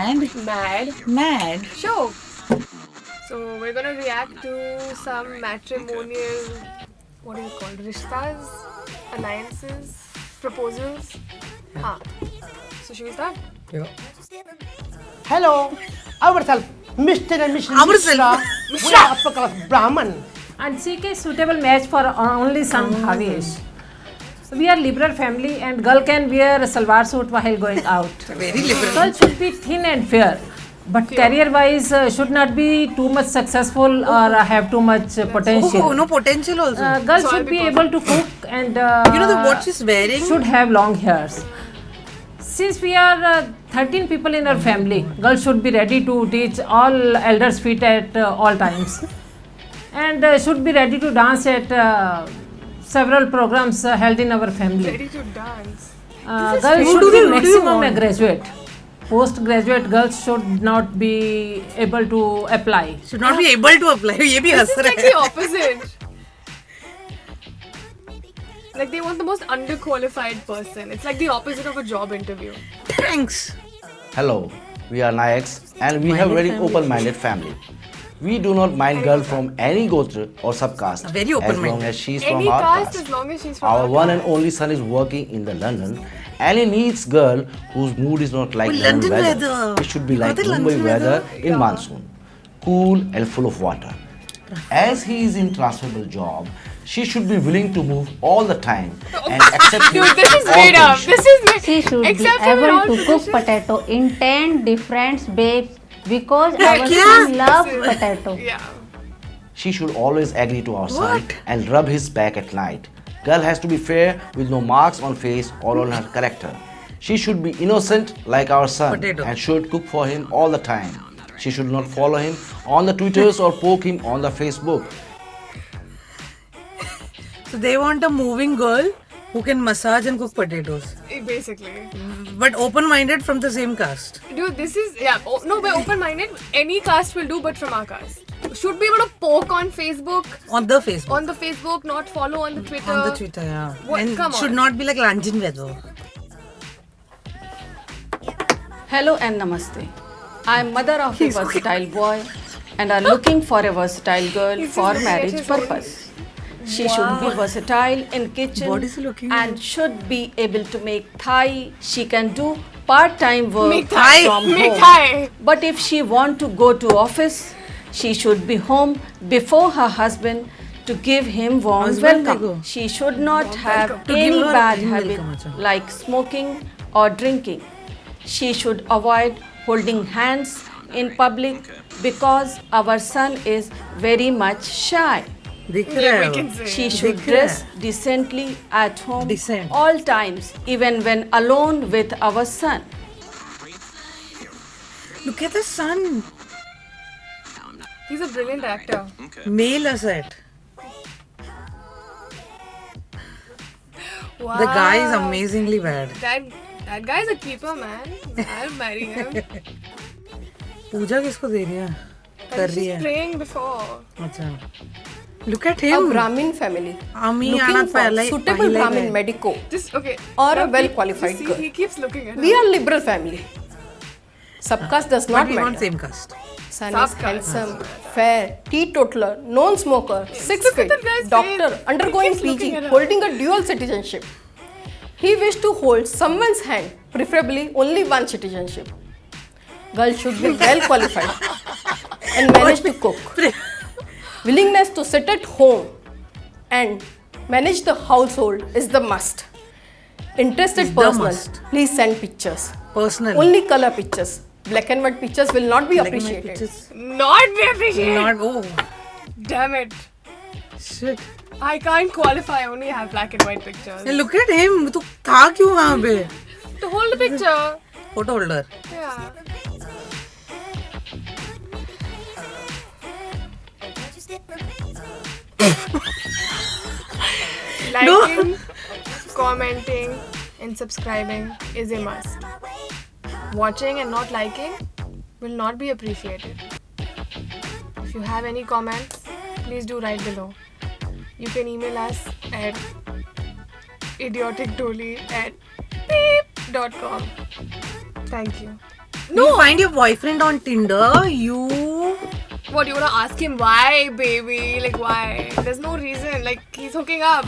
Mad. show. So we're gonna react to some matrimonial, what do you call it? Rishtas, alliances, proposals. Huh. So should we start? Yeah. Hello, ourselves, Mr. and Mrs. Ourself. Mishra. We are upper class Brahman. And seek a suitable match for our only son Bhavesh. We are liberal family and girl can wear a salwar suit while going out. Very liberal. Girl should be thin and fair, but career-wise should not be too much successful or have too much potential. Oh, no potential also. Girl So I'll should be be able to cook and You know what she's wearing? should have long hairs. Since we are 13 people in our family, girl should be ready to teach all elders feet at all times. And should be ready to dance at several programs held in our family. Ready to dance. Girls should be maximum a graduate. Postgraduate girls should not be able to apply. Should not be able to apply. ये भी हंस This is रहा like है. the opposite. Like they want the most underqualified person. It's like the opposite of a job interview. Thanks. Hello, we are Nayaks and we have very open-minded family. We do not mind girl from any gotra or subcaste Very as long open-minded. as she is Any from our caste caste. as long as she's from Our our one and caste. only son is working in the London and he needs girl whose mood is not like Oh, London London weather. weather. It should be You like got the Mumbai London weather weather? in monsoon. Cool and full of water. As he is in transferable job, she should be willing to move all the time and accept him Dude, this is all made up. conditions. This is made. She should be Except for able all to cook positions. potato in 10 different babes because our क्या? son loves potato. Yeah. She should always agree to our son and rub his back at night. Girl has to be fair with no marks on face or on her character. She should be innocent like our son Potato. and should cook for him all the time. She should not follow him on the Twitters or poke him on the Facebook. So they want a moving girl who can massage and cook potatoes. Basically. But open-minded from the same caste. Dude, this is, yeah. No, we're open-minded. Any caste will do, but from our caste. Should be able to poke on Facebook, On the Facebook. not follow on the Twitter. On the Twitter, yeah. What? And Come should on. not be like London weather. Hello and namaste. I am mother of a versatile boy and are looking for a versatile girl He's for just looking at marriage his own. purpose. She should be versatile in kitchen What is he looking at? and should be able to make Thai. She can do part-time work Make Thai. from Make home. Thai. But if she want to go to office, she should be home before her husband to give him warm Husband welcome. देखो. She should not have To give any her bad warm habit welcome, अच्छा. like smoking or drinking. She should avoid holding hands in public because our son is very much shy. दिख Yeah, रहा we है can वो. say. She should दिख dress रहा decently at home Decent. all times, even when alone with our son. Look at the son. He's a brilliant actor. Male asset. Wow. The guy is amazingly bad. That guy's a keeper, man. I'll marry him. पूजा किसको दे रही है? कर रही She's है. praying before. अच्छा. Look at A him. Brahmin family आमी आना looking for पहला suitable Brahmin medico Just okay. or a Now, well-qualified see, girl. He keeps looking at her. We are liberal family. Subcaste does But not we want matter. same caste. Son is Subcaste. handsome, fair, teetotaler, non-smoker, 6 Look at feet, that guy's doctor, face. undergoing He keeps looking PG, at her. holding a dual citizenship. He wished to hold someone's hand, preferably only one citizenship. Girl should be well qualified and manage to cook. Willingness to sit at home and manage the household is the must. Interested Is the person, must. please send pictures. Personal. Only color pictures. Black and white pictures will not be Like my appreciated. pictures. Not be appreciated. Not oh Damn it. shit. I can't qualify. I only have black and white pictures. Hey, look at him. तू था क्यों वहाँ पे? To hold a picture. Photo holder. Yeah. Liking, commenting, and subscribing is a must. Watching and not liking will not be appreciated. If you have any comments, please do write below. You can email us at idioticdoli@beep.com. Thank you. You find your boyfriend on Tinder. What, you wanna ask him why, baby? Like, why? There's no reason. Like, he's hooking up.